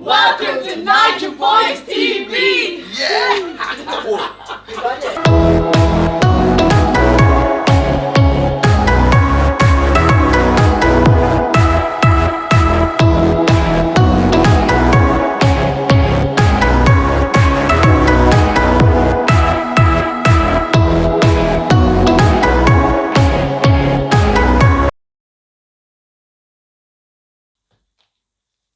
Welcome to Niger Boys TV! Yeah!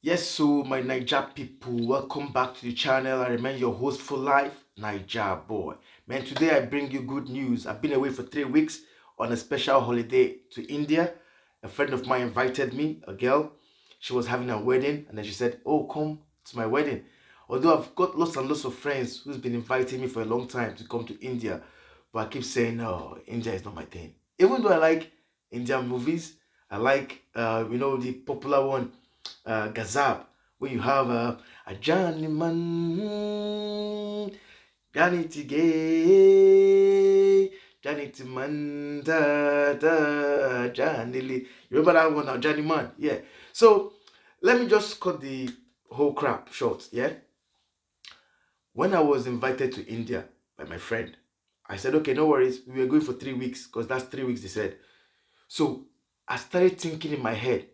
Yes, so my Naija people, welcome back to the channel. I remain your host for life, Naija boy. Man, today I bring you good news. I've been away for 3 weeks on a special holiday to India. A friend of mine invited me, a girl. She was having a wedding, and then she said, "Oh, come to my wedding." Although I've got lots and lots of friends who's been inviting me for a long time to come to India, but I keep saying, no, India is not my thing. Even though I like Indian movies, I like, the popular one, Gazab, where you have a Johnny Man, Johnny Tigay, Johnny Timan, Johnny Lee. You remember that one now, Johnny Man? Yeah. So let me just cut the whole crap short. Yeah. When I was invited to India by my friend, I said, okay, no worries. We were going for 3 weeks because that's 3 weeks, they said. So I started thinking in my head,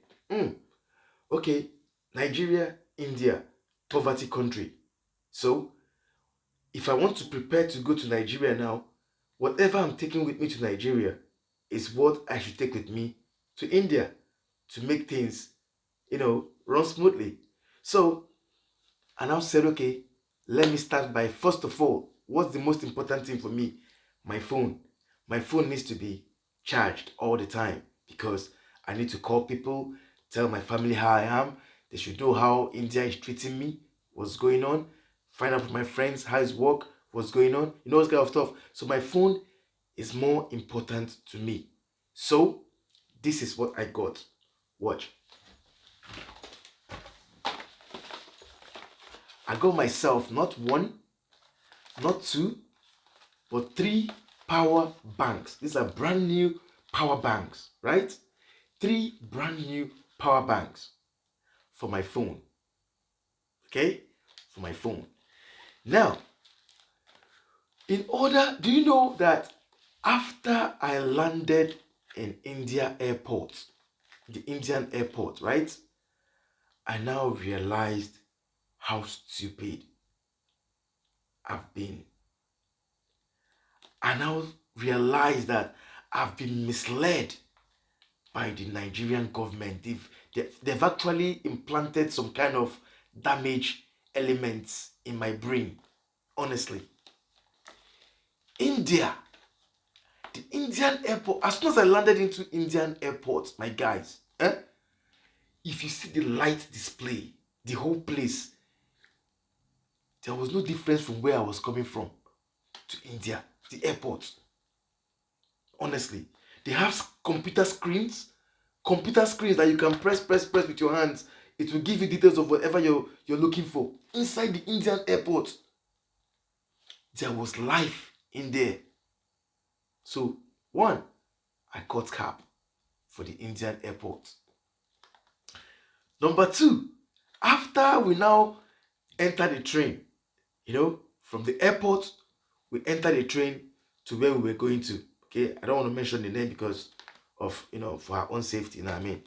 okay, Nigeria, India, poverty country. So if I want to prepare to go to Nigeria now, whatever I'm taking with me to Nigeria is what I should take with me to India to make things, run smoothly. So I now said, okay, let me start by, first of all, what's the most important thing for me? My phone. My phone needs to be charged all the time because I need to call people, tell my family how I am. They should know how India is treating me, what's going on, find out from my friends how it's work, what's going on, this kind of stuff. So my phone is more important to me. So this is what I got. Watch. I got myself not one, not two, but 3 power banks. These are brand new power banks, right? 3 brand new power banks for my phone. Okay? For my phone. Now, do you know that after I landed in India airport, the Indian airport, right? I now realized how stupid I've been. I now realize that I've been misled by the Nigerian government. They've actually implanted some kind of damage elements in my brain. Honestly. India. The Indian airport. As soon as I landed into Indian airport, my guys, if you see the light display, the whole place, there was no difference from where I was coming from to India, the airport. Honestly, they have computer screens that you can press with your hands. It will give you details of whatever you're looking for. Inside the Indian airport, there was life in there. So, 1, I caught cab for the Indian airport. Number 2, after we now enter the train, from the airport, we enter the train to where we were going to. Okay, I don't want to mention the name because of, for our own safety, you know what I mean?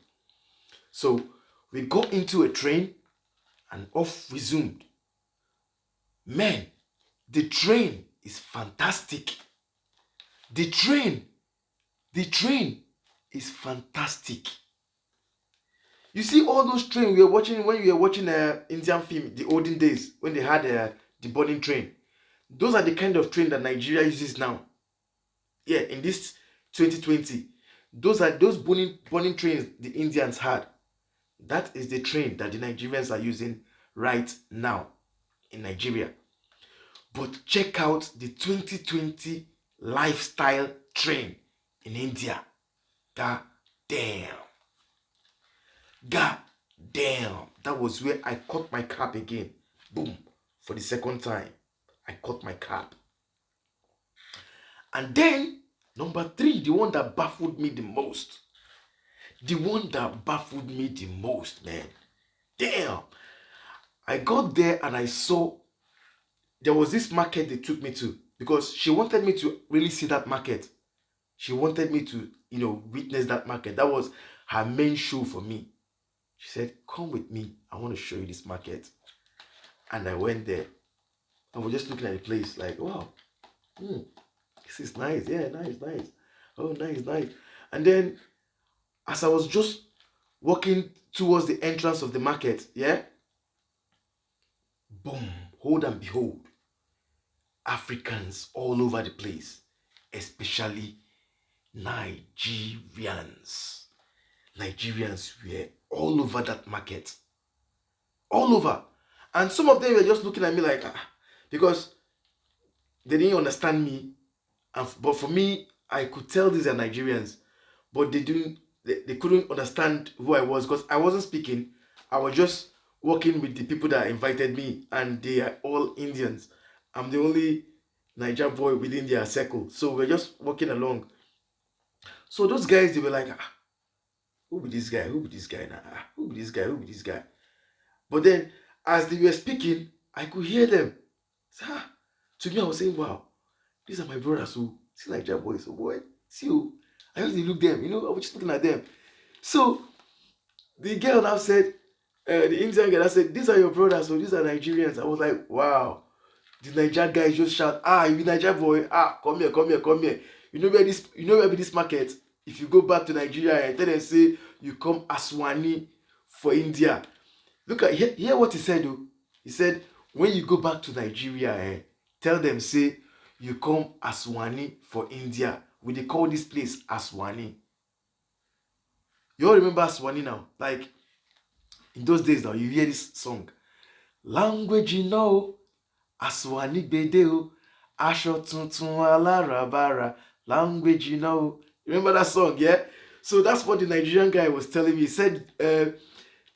So we got into a train and off we zoomed. Man, the train is fantastic. The train is fantastic. You see all those trains we were watching when you were watching Indian film, the olden days, when they had the burning train. Those are the kind of train that Nigeria uses now. Yeah, in this 2020. Those are those burning trains the Indians had. That is the train that the Nigerians are using right now in Nigeria. But check out the 2020 lifestyle train in India. God damn. God damn. That was where I caught my cab again. Boom. For the second time, I caught my cab. And then, number 3, the one that baffled me the most. The one that baffled me the most, man. Damn. I got there and I saw there was this market they took me to because she wanted me to really see that market. She wanted me to, witness that market. That was her main show for me. She said, come with me. I want to show you this market. And I went there. I was just looking at the place like, wow, this is nice. Yeah, nice, nice. Oh, nice, nice. And then as I was just walking towards the entrance of the market, yeah, boom, hold and behold, Africans all over the place, especially Nigerians. Nigerians were all over that market. All over. And some of them were just looking at me like, because they didn't understand me. But for me, I could tell these are Nigerians. But they couldn't understand who I was because I wasn't speaking. I was just working with the people that invited me, and they are all Indians. I'm the only Niger boy within their circle. So we're just walking along. So those guys, they were like, who be this guy? Who be this guy now? Who be this guy? Who be this guy? But then, as they were speaking, I could hear them. So, to me, I was saying, wow, these are my brothers who see Niger boys. So boy, see you. I used to look them, I was just looking at them. So the girl now said, the Indian girl said, these are your brothers, so these are Nigerians. I was like, wow. The Niger guys just shout, you be Niger boy, come here, come here, come here. You know where be this market? If you go back to Nigeria and tell them say you come Aswani for India. Look at hear what he said though. He said, when you go back to Nigeria, tell them say you come Aswani for India. They call this place Aswani. You all remember Aswani now? Like in those days now, you hear this song. Language Aswani bedeo, Asho tuntun alarabara, language Remember that song, yeah? So that's what the Nigerian guy was telling me. He said,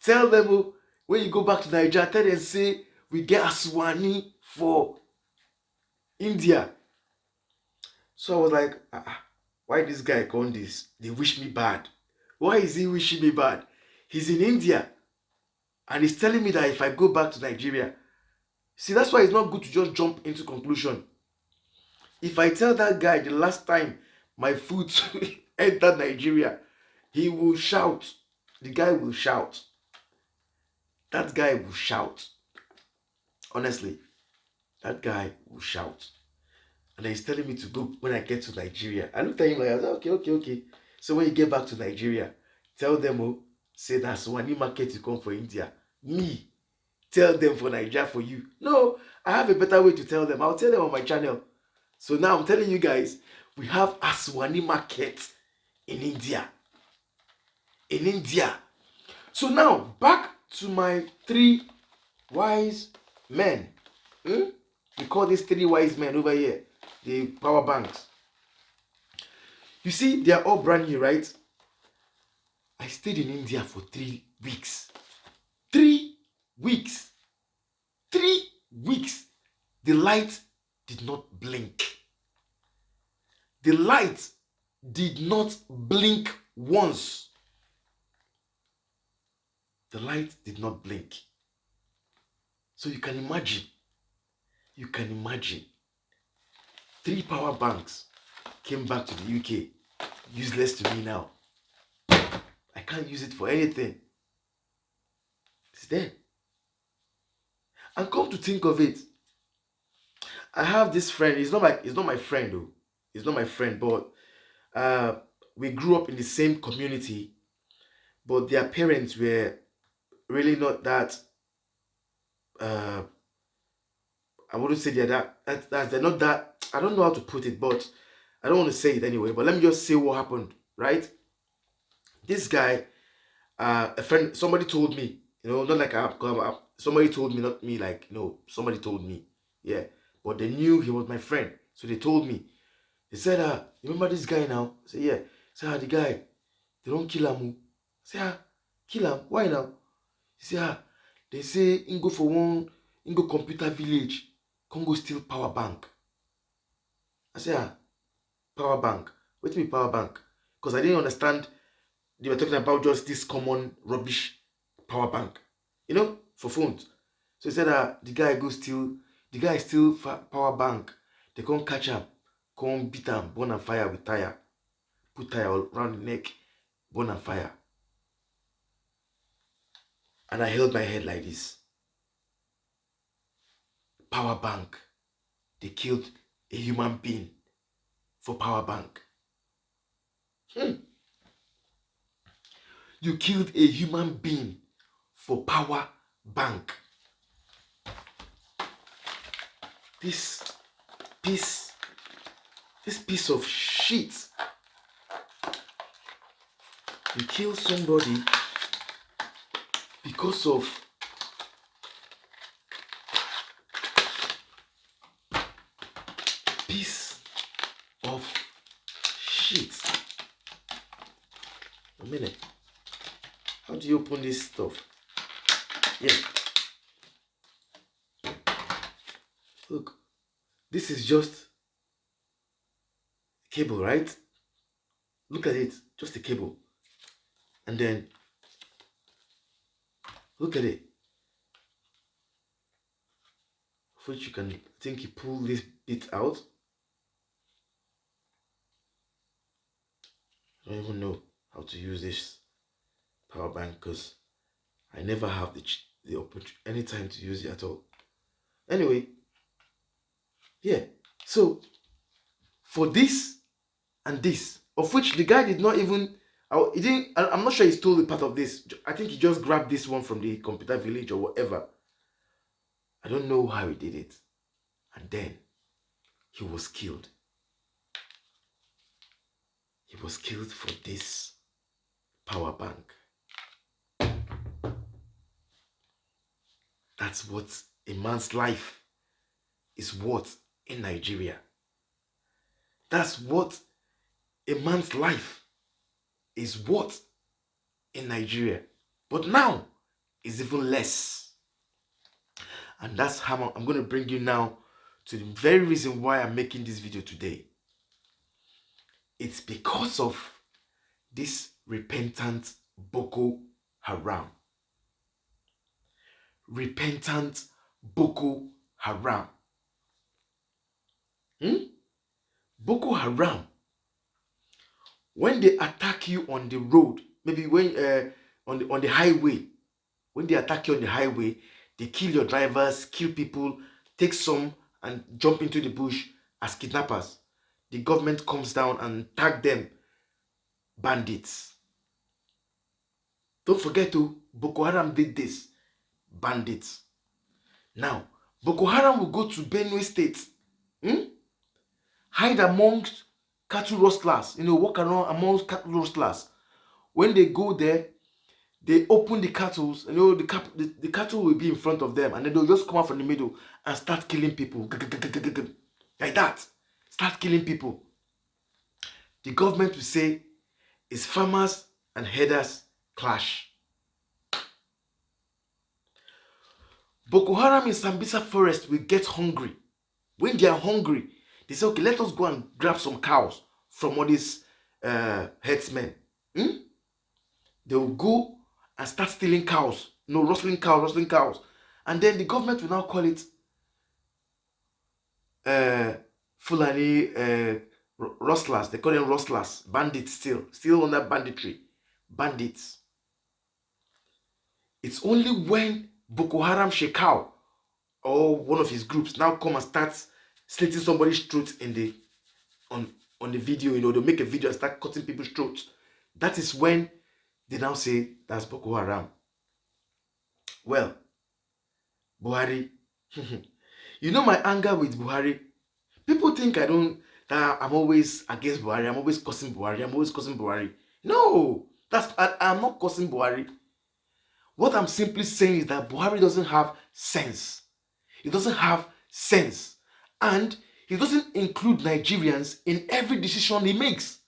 tell them when you go back to Nigeria, tell them say we get Aswani for India. So I was like, why this guy called this? They wish me bad. Why is he wishing me bad? He's in India. And he's telling me that if I go back to Nigeria. See, that's why it's not good to just jump into conclusion. If I tell that guy the last time my food entered Nigeria, he will shout. The guy will shout. That guy will shout. Honestly, that guy will shout. And then he's telling me to go when I get to Nigeria. I looked at him like, I said, okay. So when you get back to Nigeria, tell them, say that's one new market you come for India. Me, tell them for Nigeria for you. No, I have a better way to tell them. I'll tell them on my channel. So now I'm telling you guys, we have Aswani market in India. In India. So now, back to my 3 wise men. We call these 3 wise men over here the power banks. You see, they are all brand new, right? I stayed in India for 3 weeks. 3 weeks. 3 weeks. The light did not blink. The light did not blink once. The light did not blink. So you can imagine. 3 power banks came back to the UK. Useless to me now. I can't use it for anything. It's there. And come to think of it, I have this friend. He's not my friend though. He's not my friend, but we grew up in the same community. But their parents were really not that. I wouldn't say they're they're not that. I don't know how to put it, but I don't want to say it anyway. But let me just say what happened, right? This guy, a friend, somebody told me, not like somebody told me, not me, like, somebody told me, yeah. But they knew he was my friend, so they told me. They said, you remember this guy now? I said, yeah. I said, the guy, they don't kill him. I said, kill him? Why now? He said, they say, go for one, go computer village, come go steal power bank. I said, power bank? What do you mean power bank? Because I didn't understand they were talking about just this common rubbish power bank, for phones. So he said that the guy steal power bank. They can't catch him, come beat him, burn on fire with tire, put tire all around the neck, burn on fire. And I held my head like this. Power bank. They killed a human being for power bank. You killed a human being for power bank. This piece of shit. You kill somebody because of piece of shit. A minute. How do you open this stuff? Yeah. Look, this is just a cable, right? Look at it, just a cable. And then look at it. Which you can, I think you pull this bit out. I don't even know how to use this power bank because I never have the opportunity, any time to use it at all. Anyway, yeah. So for this and this, of which the guy did not even, I'm not sure he stole a part of this. I think he just grabbed this one from the computer village or whatever. I don't know how he did it. And then he was killed. He was killed for this power bank. That's what a man's life is worth in Nigeria. That's what a man's life is worth in Nigeria. But now, it's even less. And that's how I'm going to bring you now to the very reason why I'm making this video today. It's because of this repentant Boko Haram. Repentant Boko Haram. Boko Haram, when they attack you on the road, maybe when on the highway, when they attack you on the highway, they kill your drivers, kill people, take some and jump into the bush as kidnappers. The government comes down and tag them bandits. Don't forget Boko Haram did this. Bandits. Now, Boko Haram will go to Benue State, hide amongst cattle rustlers, walk around amongst cattle rustlers. When they go there, they open the cattle, the cattle will be in front of them, and then they'll just come out from the middle and start killing people. Like that. Start killing people. The government will say it's farmers and herders clash. Boko Haram in Sambisa forest will get hungry. When they are hungry, they say, okay, let us go and grab some cows from all these herdsmen. They will go and start stealing cows. Rustling cows. And then the government will now call it Fulani rustlers. They call them rustlers. Bandits still under banditry. Bandits. It's only when Boko Haram Shekau or one of his groups now come and start slitting somebody's throat on the video, they'll make a video and start cutting people's throats. That is when they now say that's Boko Haram. Well, Buhari, my anger with Buhari. People think that I'm always against Buhari. I'm always cursing Buhari. No, I'm not cursing Buhari. What I'm simply saying is that Buhari doesn't have sense. He doesn't have sense. And he doesn't include Nigerians in every decision he makes.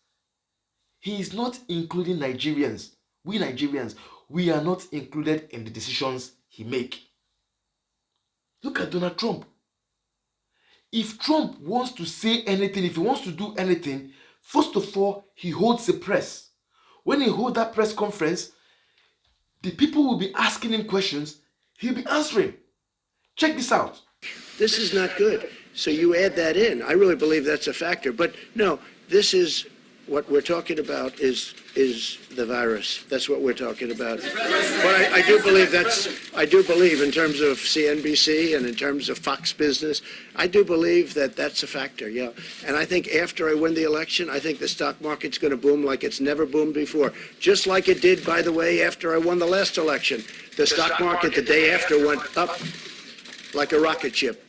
He is not including Nigerians. We Nigerians, we are not included in the decisions he makes. Look at Donald Trump. If Trump wants to say anything, if he wants to do anything, first of all, he holds a press. When he holds that press conference, the people will be asking him questions, he'll be answering. Check this out. This is not good. So you add that in. I really believe that's a factor. But no, this is what we're talking about is the virus. That's what we're talking about. But I do believe in terms of CNBC and in terms of Fox Business, I do believe that that's a factor, yeah. And I think after I win the election, I think the stock market's going to boom like it's never boomed before. Just like it did, by the way, after I won the last election. The stock market the day after went up like a rocket ship.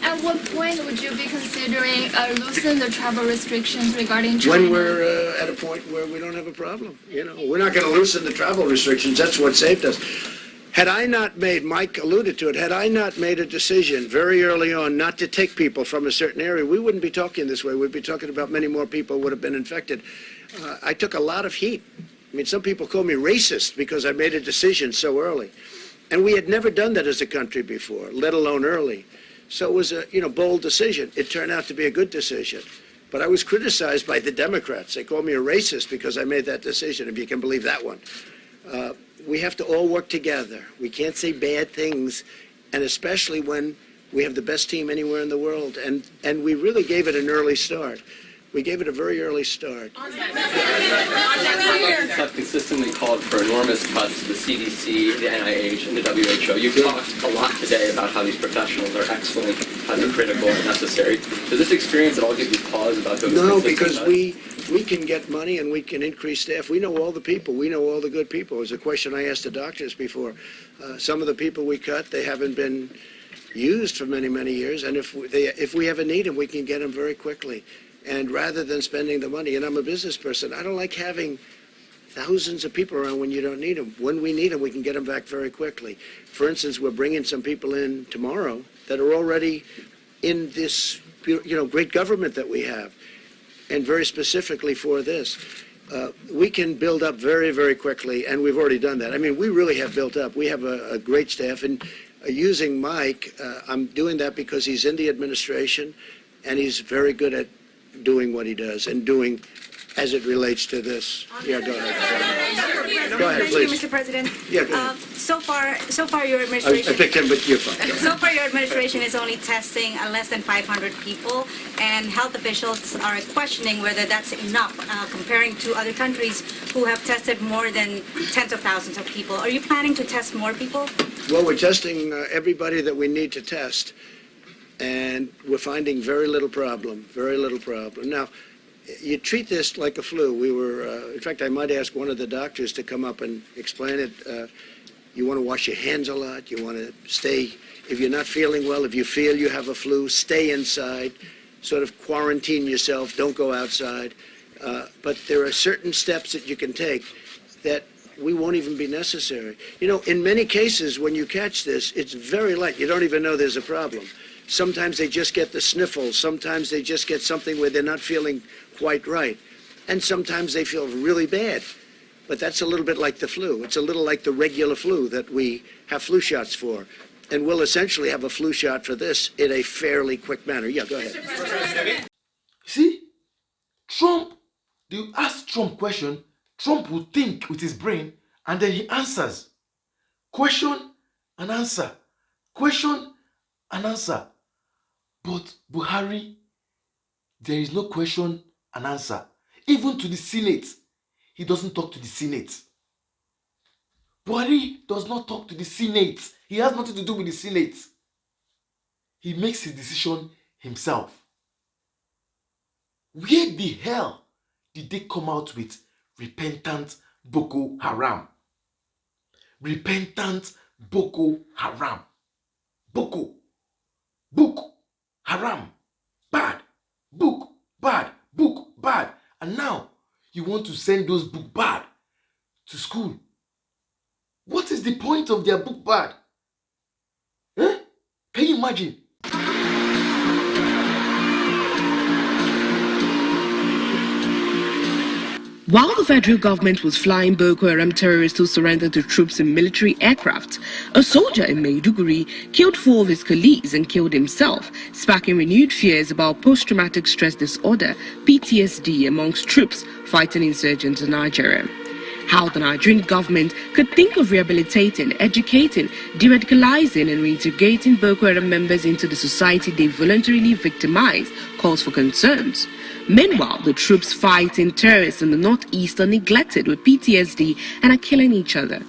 At what point would you be considering loosening the travel restrictions regarding China? When we're at a point where we don't have a problem. You know, we're not going to loosen the travel restrictions. That's what saved us. Had I not made, Mike alluded to it, had I not made a decision very early on not to take people from a certain area, we wouldn't be talking this way. We'd be talking about many more people would have been infected. I took a lot of heat. I mean, some people call me racist because I made a decision so early. And we had never done that as a country before, let alone early. So it was a bold decision. It turned out to be a good decision. But I was criticized by the Democrats. They called me a racist because I made that decision, if you can believe that one. We have to all work together. We can't say bad things, and especially when we have the best team anywhere in the world. And we really gave it an early start. We gave it a very early start. Have consistently called for enormous cuts to the CDC, the NIH, and the WHO. You've talked a lot today about how these professionals are excellent, how they're critical and necessary. Does this experience at all give you pause about those? No, because we can get money and we can increase staff. We know all the people. We know all the good people. It was a question I asked the doctors before. Some of the people we cut, they haven't been used for many, many years. And if we ever need them, we can get them very quickly. And rather than spending the money, and I'm a business person, I don't like having thousands of people around when you don't need them. When we need them, we can get them back very quickly. For instance, we're bringing some people in tomorrow that are already in this, great government that we have, and very specifically for this. We can build up very, very quickly, and we've already done that. I mean, we really have built up. We have a great staff, and using Mike, I'm doing that because he's in the administration, and he's very good at doing what he does and doing as it relates to this. Yeah, go ahead. Go ahead, please. Thank you, Mr. President. Yeah, go ahead. So far, your administration. I picked him, but you're fine. So far, your administration is only testing less than 500 people, and health officials are questioning whether that's enough, comparing to other countries who have tested more than tens of thousands of people. Are you planning to test more people? Well, we're testing everybody that we need to test, and we're finding very little problem. Now, you treat this like a flu. We were, in fact, I might ask one of the doctors to come up and explain it. You want to wash your hands a lot. You want to stay, if you're not feeling well, if you feel you have a flu, stay inside, sort of quarantine yourself, don't go outside. But there are certain steps that you can take that we won't even be necessary. In many cases, when you catch this, it's very light. You don't even know there's a problem. Sometimes they just get the sniffles. Sometimes they just get something where they're not feeling quite right. And sometimes they feel really bad. But that's a little bit like the flu. It's a little like the regular flu that we have flu shots for. And we'll essentially have a flu shot for this in a fairly quick manner. Yeah, go ahead. See, Trump, you ask Trump question, Trump will think with his brain and then he answers. Question and answer. Question and answer. But Buhari, there is no question and answer. Even to the Senate, he doesn't talk to the Senate. Buhari does not talk to the Senate. He has nothing to do with the Senate. He makes his decision himself. Where the hell did they come out with repentant Boko Haram? Repentant Boko Haram. Boko Haram. Bad. Book bad. Book bad. And now you want to send those book bad to school. What is the point of their book bad? Can you imagine? While the federal government was flying Boko Haram terrorists who surrendered to troops in military aircraft, a soldier in Maiduguri killed 4 of his colleagues and killed himself, sparking renewed fears about post-traumatic stress disorder, PTSD, amongst troops fighting insurgents in Nigeria. how the Nigerian government could think of rehabilitating, educating, de-radicalizing and reintegrating Boko Haram members into the society they voluntarily victimized calls for concerns. Meanwhile, the troops fighting terrorists in the northeast are neglected with PTSD and are killing each other.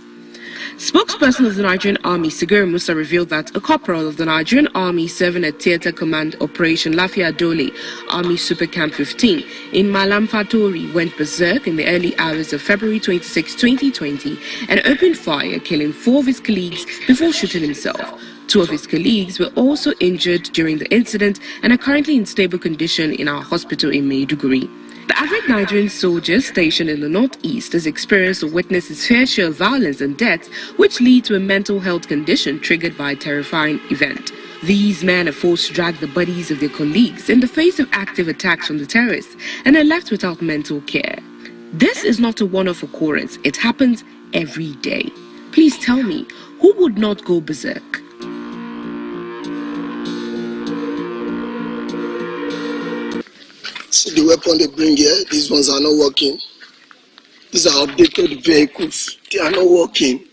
Spokesperson of the Nigerian Army, Siguri Musa, revealed that a corporal of the Nigerian Army serving at Theatre Command Operation Lafia Dole, Army Super Camp 15, in Malam Fatori went berserk in the early hours of February 26, 2020 and opened fire, killing 4 of his colleagues before shooting himself. 2 of his colleagues were also injured during the incident and are currently in stable condition in our hospital in Maiduguri. The average Nigerian soldier stationed in the northeast has experienced or witnessed his fair share of violence and death, which lead to a mental health condition triggered by a terrifying event. These men are forced to drag the bodies of their colleagues in the face of active attacks from the terrorists and are left without mental care. This is not a one-off occurrence. It happens every day. Please tell me, who would not go berserk? See the weapon they bring here, these ones are not working. These are updated vehicles. They are not working.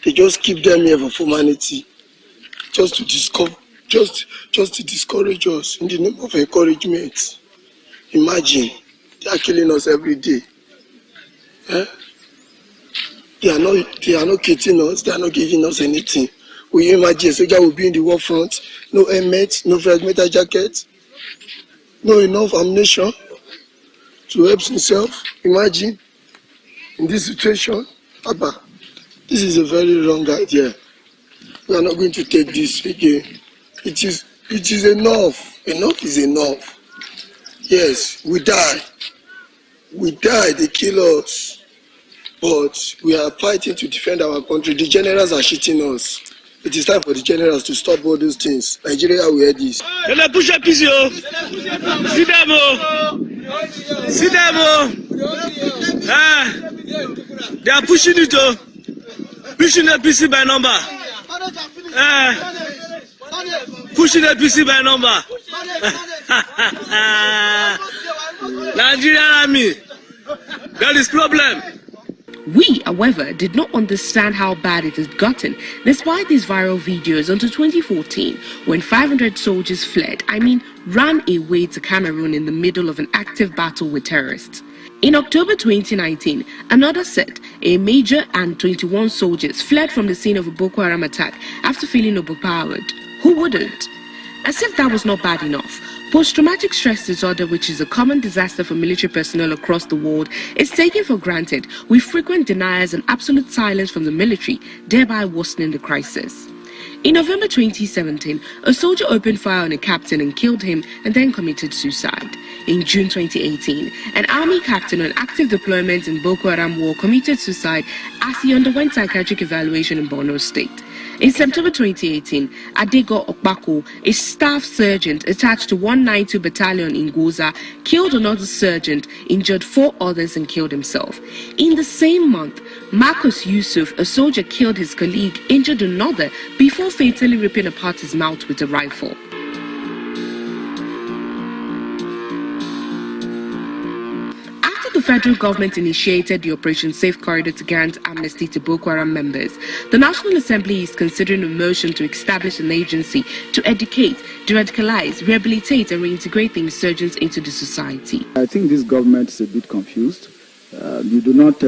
They just keep them here for formality. Just to discourage us in the name of encouragement. Imagine, they are killing us every day. Eh? They are not kitting us, they are not giving us anything. Will you imagine a soldier will be in the war front, no helmet, no fresh metal jacket, no enough ammunition to help himself? Imagine in this situation. Abba, this is a very wrong idea. We are not going to take this again. It is enough. Enough is enough. Yes, we die. They kill us. But we are fighting to defend our country. The generals are cheating us. It is time for the generals to stop all those things. Nigeria will hear this. Push up, see them. They are pushing it. Pushing the PC by number. Pushing the PC by number. Nigerian army. That is problem. We, however, did not understand how bad it had gotten, despite these viral videos, until 2014, when 500 soldiers ran away to Cameroon in the middle of an active battle with terrorists. In October 2019, another set, a major and 21 soldiers, fled from the scene of a Boko Haram attack after feeling overpowered. Who wouldn't? As if that was not bad enough, post-traumatic stress disorder, which is a common disaster for military personnel across the world, is taken for granted, with frequent denials and absolute silence from the military, thereby worsening the crisis. In November 2017, a soldier opened fire on a captain and killed him and then committed suicide. In June 2018, an army captain on active deployment in Boko Haram war committed suicide as he underwent psychiatric evaluation in Borno State. In September 2018, Adego Okbako, a staff sergeant attached to 192 Battalion in Goza, killed another sergeant, injured 4 others and killed himself. In the same month, Marcus Yusuf, a soldier, killed his colleague, injured another, before fatally ripping apart his mouth with a rifle. The federal government initiated the Operation Safe Corridor to grant amnesty to Boko Haram members. The National Assembly is considering a motion to establish an agency to educate, de-radicalize, rehabilitate and reintegrate the insurgents into the society. I think this government is a bit confused. You do not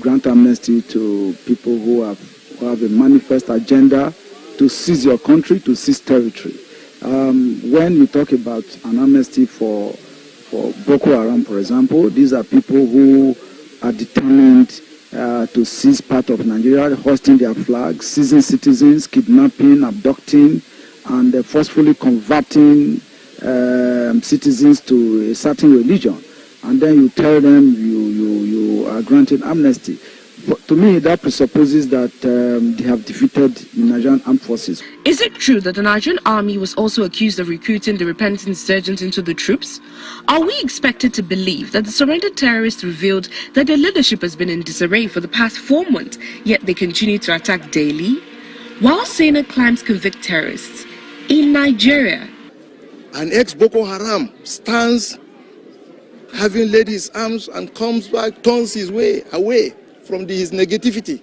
grant amnesty to people who have a manifest agenda to seize your country, to seize territory. When you talk about an amnesty for Boko Haram, for example, these are people who are determined to seize part of Nigeria, hoisting their flags, seizing citizens, kidnapping, abducting, and forcefully converting citizens to a certain religion. And then you tell them you are granting amnesty. But to me, that presupposes that they have defeated the Nigerian armed forces. Is it true that the Nigerian army was also accused of recruiting the repentant insurgents into the troops? Are we expected to believe that the surrendered terrorists revealed that their leadership has been in disarray for the past 4 months, yet they continue to attack daily? While Senate claims convict terrorists, in Nigeria, An ex-Boko Haram stands having laid his arms and comes back, turns his way away from his negativity.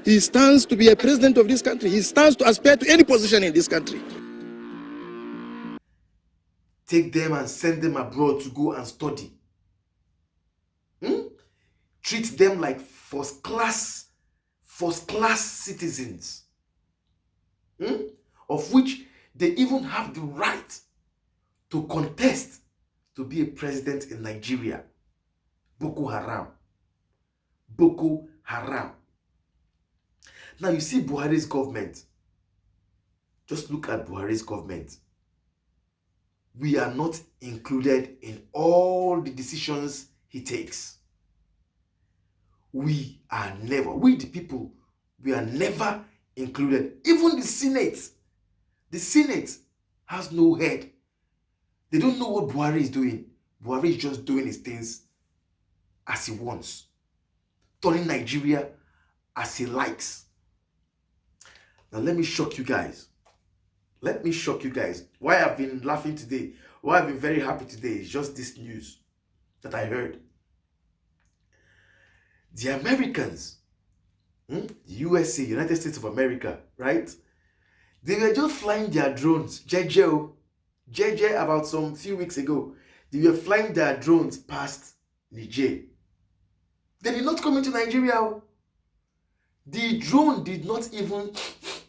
He stands to be a president of this country. He stands to aspire to any position in this country. Take them and send them abroad to go and study. Treat them like first class citizens, of which they even have the right to contest to be a president in Nigeria. Boko Haram. Boko Haram. Now you see Buhari's government. Just look at Buhari's government. We are not included in all the decisions he takes. We the people, we are never included. Even the Senate has no head. They don't know what Buhari is doing. Buhari is just doing his things as he wants, turning Nigeria as he likes. Now let me shock you guys. Why I've been laughing today, why I've been very happy today is just this news that I heard. The Americans, the USA, United States of America, right? They were just flying their drones, JJ about some few weeks ago. They were flying their drones past Niger. They did not come into Nigeria. The drone did not even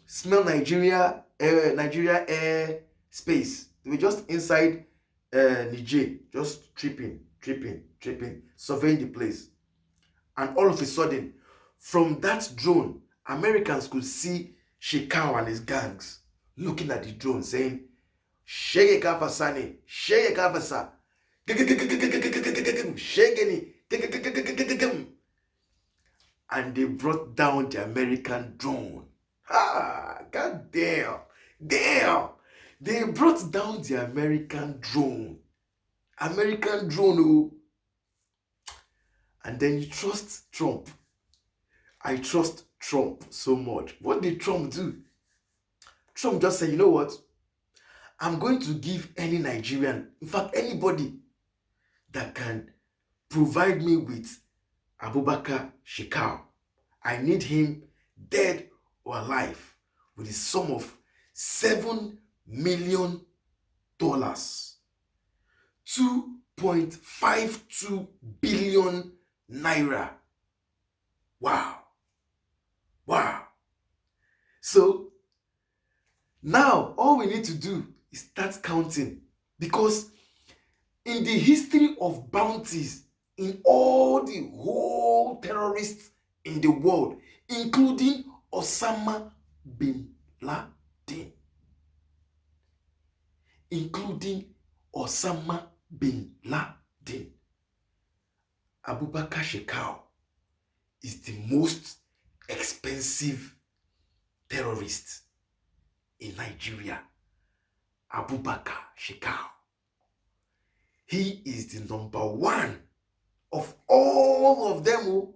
smell Nigeria air space. They were just inside Niger, just tripping, surveying the place. And all of a sudden, from that drone, Americans could see Shekau and his gangs looking at the drone saying, Shege Kafasani, Shege Kafasa, Shegeni, and they brought down the American drone. God damn. They brought down the American drone. Oh. And then you trust Trump. I trust Trump so much. What did Trump do? Trump just said, you know what? I'm going to give any Nigerian, in fact, anybody that can provide me with Abubakar Shekau. I need him dead or alive with a sum of $7 million. 2.52 billion naira. Wow. So now all we need to do is start counting, because in the history of bounties in all the whole terrorists in the world, including Osama bin Laden, Abubakar Shekau is the most expensive terrorist in Nigeria. Abubakar Shekau. He is the number one of all of them.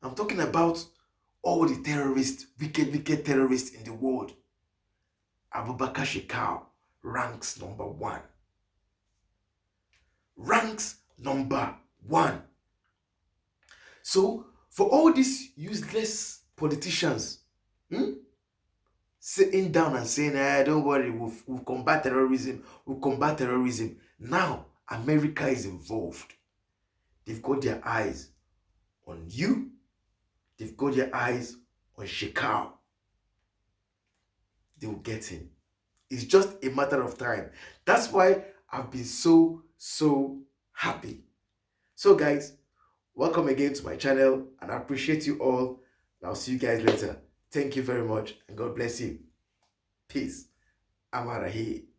I'm talking about all the terrorists, wicked terrorists in the world. Abubakar Shekau ranks number one. So, for all these useless politicians sitting down and saying, don't worry, we'll combat terrorism, now America is involved. They've got their eyes on you. They've got their eyes on Shekau. They will get him. It's just a matter of time. That's why I've been so happy. So guys, welcome again to my channel, and I appreciate you all. I'll see you guys later. Thank you very much, and God bless you. Peace. Amarahi.